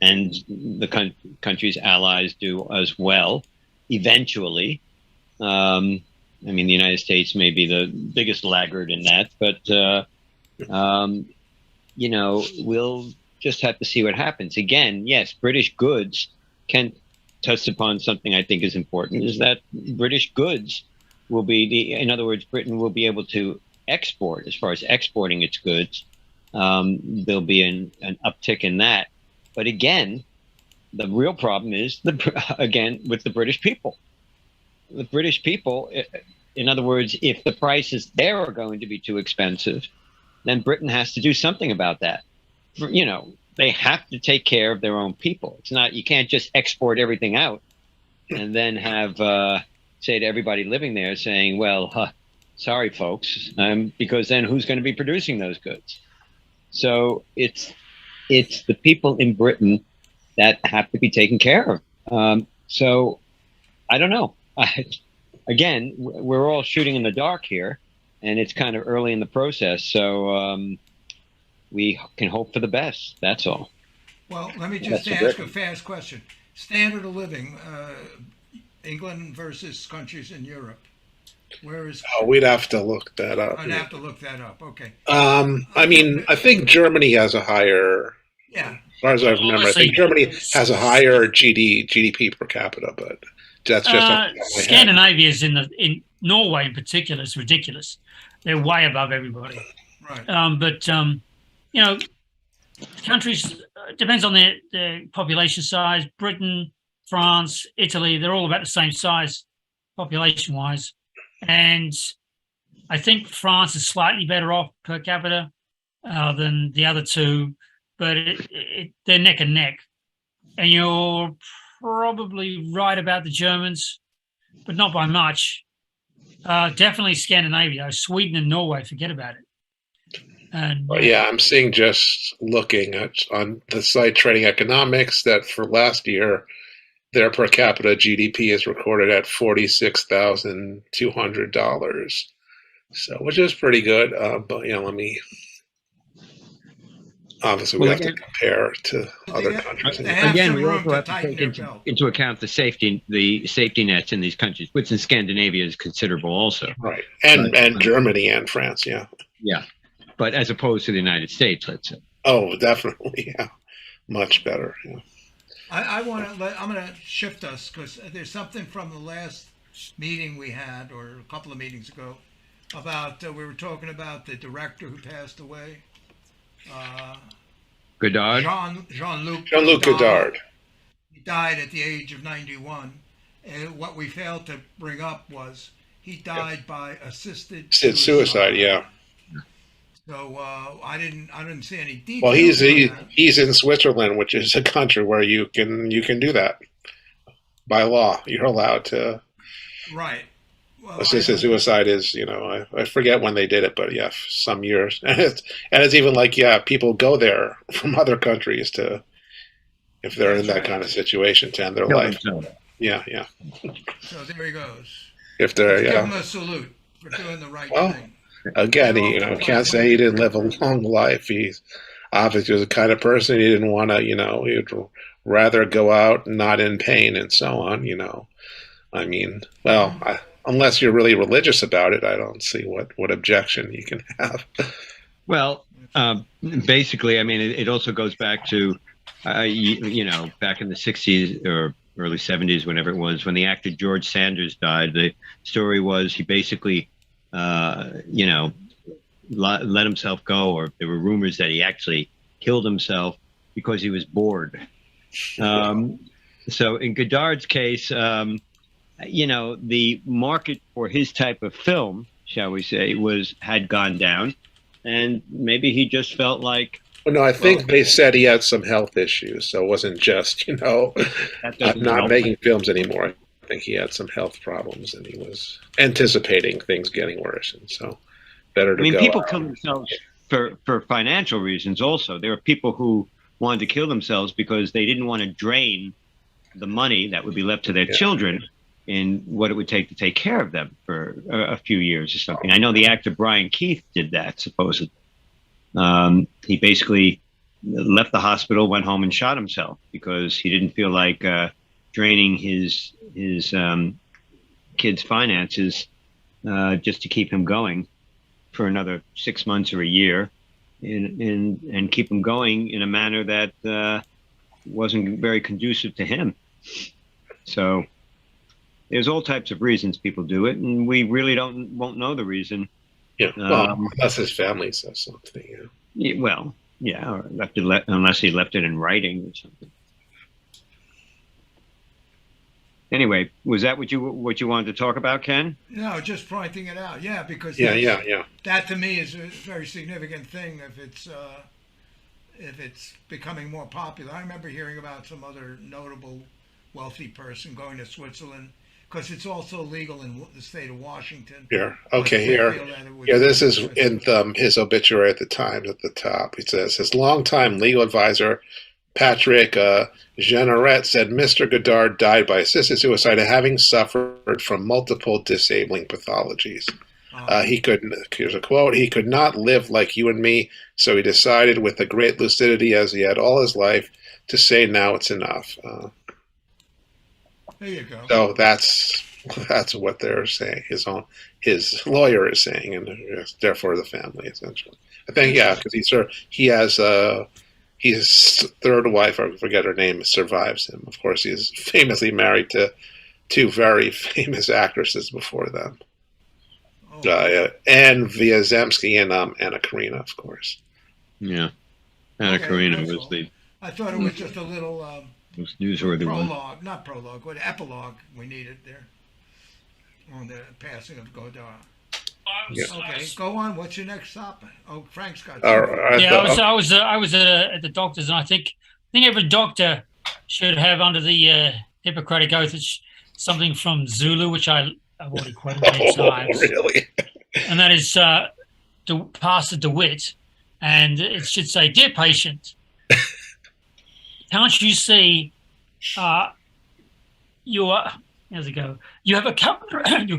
S5: the country's allies do as well, eventually. The United States may be the biggest laggard in that, but we'll just have to see what happens. Again, yes, British goods. Ken touched upon something I think is important, is that British goods will be in other words, Britain will be able to export. As far as exporting its goods, there'll be an uptick in that. But again, the real problem is with the British people. The British people, in other words, if the prices there are going to be too expensive, then Britain has to do something about that. They have to take care of their own people. It's not, you can't just export everything out and then have, say to everybody living there saying, well, sorry, folks, because then who's going to be producing those goods? So it's the people in Britain that have to be taken care of. So I don't know. Again, we're all shooting in the dark here, and it's kind of early in the process. So we can hope for the best. That's all.
S4: Well, let me just ask a fast question. Standard of living, England versus countries in Europe. Where is?
S1: Oh, we'd have to look that up.
S4: I'd have to look that up. Okay.
S1: I think Germany has a higher.
S4: Yeah.
S1: As far as I remember, I think Germany has a higher GDP per capita, but that's just
S21: Scandinavia is in Norway in particular is ridiculous. They're way above everybody.
S4: Right.
S21: But countries depends on their population size. Britain, France, Italy, they're all about the same size population-wise, and I think France is slightly better off per capita than the other two, but they're neck and neck. And you're probably right about the Germans, but not by much. Definitely Scandinavia, Sweden and Norway, forget about it. And
S1: I'm seeing, just looking on the site Trading Economics, that for last year, their per capita GDP is recorded at $46,200. So, which is pretty good. But let me. Obviously, we have to compare to other countries.
S5: Again, we also have to take into account the safety nets in these countries, which in Scandinavia is considerable also.
S1: Right, and Germany and France, yeah.
S5: Yeah, but as opposed to the United States, let's say.
S1: Oh, definitely, yeah, much better. Yeah.
S4: I'm going to shift us because there's something from the last meeting we had, or a couple of meetings ago, about we were talking about the director who passed away.
S5: Godard?
S4: Jean-Luc Godard. He died at the age of 91. And what we failed to bring up was he died by assisted
S1: suicide. Yeah.
S4: So I didn't see any details.
S1: Well, he's in Switzerland, which is a country where you can do that by law. You're allowed to.
S4: Right. Well,
S1: assisted suicide is, I forget when they did it, but yeah, some years, and it's even like, people go there from other countries if they're in that kind of situation, to end their life. Yeah.
S4: So there he goes.
S1: If they're
S4: give him a salute for doing the right thing.
S1: Again, can't say he didn't live a long life. He's obviously the kind of person he didn't want to, he'd rather go out not in pain and so on. I mean, unless you're really religious about it, I don't see what objection you can have.
S5: Well, basically, I mean, it also goes back to, back in the 60s or early 70s, whenever it was, when the actor George Sanders died, the story was he basically, let himself go, or there were rumors that he actually killed himself because he was bored. So in Godard's case, the market for his type of film, shall we say, had gone down, and maybe he just felt like.
S1: Well, no, I think they said he had some health issues, so it wasn't just not making films anymore. I think he had some health problems, and he was anticipating things getting worse, and so better to go.
S5: I mean, people kill themselves for financial reasons. Also, there are people who wanted to kill themselves because they didn't want to drain the money that would be left to their children in what it would take to take care of them for a few years or something. I know the actor Brian Keith did that, supposedly. He basically left the hospital, went home and shot himself because he didn't feel like draining his kids' finances just to keep him going for another 6 months or a year and keep him going in a manner that wasn't very conducive to him. So there's all types of reasons people do it, and we really won't know the reason.
S1: Yeah, unless his family says something.
S5: Yeah. Well, yeah, or unless he left it in writing or something. Anyway, was that what you wanted to talk about, Ken?
S4: No, just pointing it out. Yeah, because that to me is a very significant thing if it's becoming more popular. I remember hearing about some other notable wealthy person going to Switzerland, because it's also legal in the state of Washington.
S1: Here. Okay, here. Yeah, this is in his obituary at the Times at the top. It says, his longtime legal advisor, Patrick Jeanneret, said Mr. Godard died by assisted suicide, having suffered from multiple disabling pathologies. Here's a quote, he could not live like you and me, so he decided with a great lucidity, as he had all his life, to say now it's enough.
S4: There you go.
S1: So that's what they're saying. His lawyer is saying, and therefore the family essentially. I think because he has his third wife, I forget her name, survives him. Of course, he is famously married to two very famous actresses before them, Anne Wiazemski and Anna Karina, of course.
S5: Yeah, Anna Karina was the.
S4: I thought it was just a little.
S5: Newsworthy
S4: prologue, not prologue, but epilogue we needed there on the passing of Godard. Yeah. Okay, go on. What's your next topic? Oh, Frank's got.
S21: I was at the doctor's, and I think every doctor should have under the Hippocratic Oath something from Zulu, which I've already quoted many times.
S1: Really?
S21: And that is Pastor DeWitt, and it should say, "Dear patient, can't you see how's it go? You have a covenant.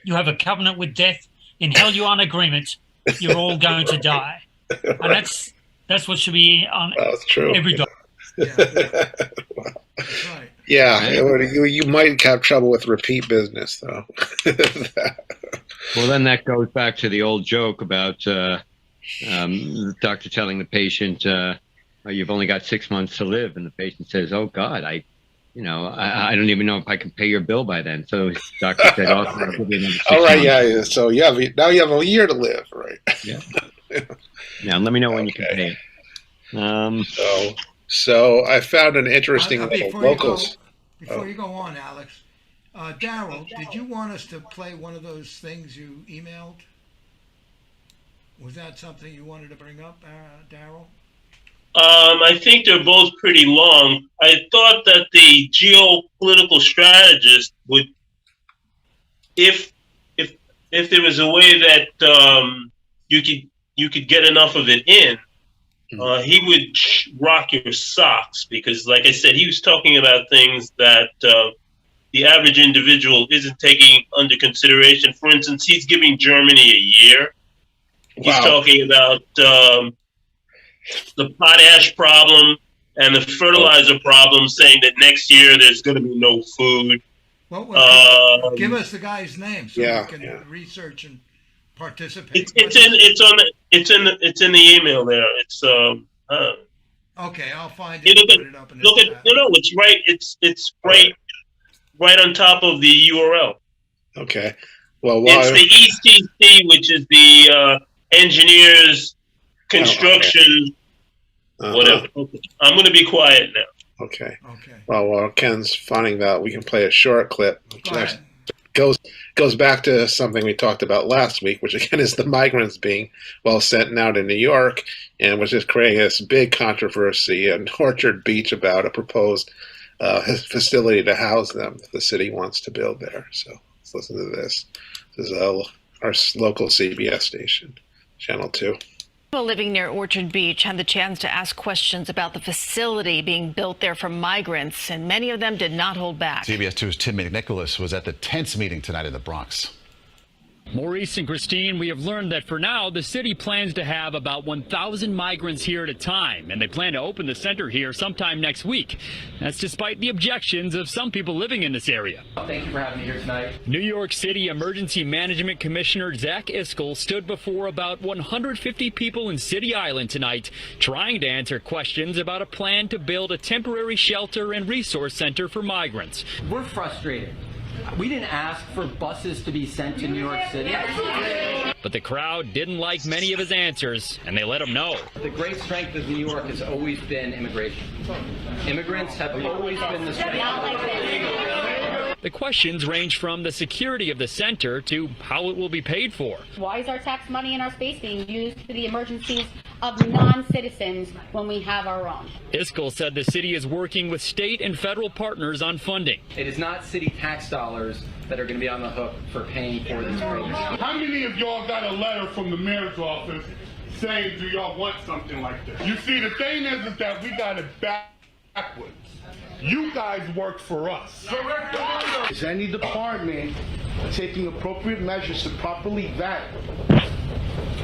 S21: You have a covenant with death. in hell you on agreement, you're all going to die. And that's what should be on every dog.
S1: Yeah, you might have trouble with repeat business, though.
S5: Well, then that goes back to the old joke about the doctor telling the patient, "You've only got 6 months to live," and the patient says, "Oh God, I don't even know if I can pay your bill by then." So the doctor said, "Oh, I'll give you another 6
S1: all right,
S5: months."
S1: yeah. So now you have a year to live, right?
S5: Yeah. Now let me know when you can pay it.
S1: So I found an interesting locals.
S4: Before you go on, Alex, Darryl, did you want us to play one of those things you emailed? Was that something you wanted to bring up, Darryl?
S6: I think they're both pretty long. I thought that the geopolitical strategist would, if there was a way that you could get enough of it in, he would rock your socks, because, like I said, he was talking about things that the average individual isn't taking under consideration. For instance, he's giving Germany a year. He's talking about the potash problem and the fertilizer problem, saying that next year there's going to be no food.
S4: Well, give us the guy's name so we can research and participate.
S6: It's in the email there. It's
S4: okay, I'll find it. Put it up in
S6: it's right. It's right on top of the URL.
S1: Okay. Well,
S6: it's the ECC, which is the engineers construction. Whatever. Okay. I'm going to be quiet now.
S1: Okay. Well, while Ken's finding that, we can play a short clip. Goes back to something we talked about last week, which again is the migrants being sent out in New York, and was just creating this big controversy in Orchard Beach about a proposed facility to house them that the city wants to build there. So let's listen to this. This is our local CBS station, Channel 2.
S3: People living near Orchard Beach had the chance to ask questions about the facility being built there for migrants, and many of them did not hold back.
S22: CBS 2's Tim McNicholas was at the tense meeting tonight in the Bronx.
S23: Maurice and Christine, we have learned that for now, the city plans to have about 1,000 migrants here at a time, and they plan to open the center here sometime next week. That's despite the objections of some people living in this area.
S24: Thank you for having me here tonight.
S23: New York City Emergency Management Commissioner Zach Iskel stood before about 150 people in City Island tonight, trying to answer questions about a plan to build a temporary shelter and resource center for migrants.
S24: We're frustrated. We didn't ask for buses to be sent to New York City.
S23: But the crowd didn't like many of his answers, and they let him know.
S24: The great strength of New York has always been immigration. Immigrants have always been the strength.
S23: The questions range from the security of the center to how it will be paid for.
S25: Why is our tax money and our space being used for the emergencies of non-citizens when we have our own?
S23: Iskel said the city is working with state and federal partners on funding.
S24: It is not city tax dollars that are going to be on the hook for paying for this program.
S26: How many of y'all got a letter from the mayor's office saying, do y'all want something like this? You see, the thing is that we got it backwards. You guys work for us.
S27: Is any department taking appropriate measures to properly vet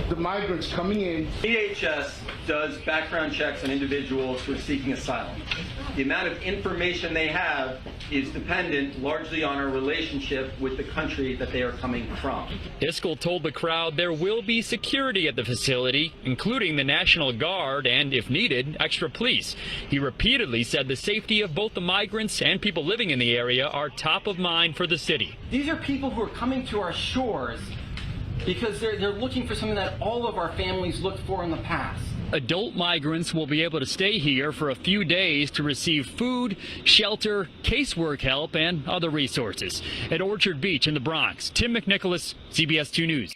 S27: the migrants coming in?
S24: DHS does background checks on individuals who are seeking asylum. The amount of information they have is dependent largely on our relationship with the country that they are coming from.
S23: Iskel told the crowd there will be security at the facility, including the National Guard and, if needed, extra police. He repeatedly said the safety of both the migrants and people living in the area are top of mind for the city.
S24: These are people who are coming to our shores because they're looking for something that all of our families looked for in the past.
S23: Adult migrants will be able to stay here for a few days to receive food, shelter, casework help, and other resources. At Orchard Beach in the Bronx, Tim McNicholas, CBS 2 News.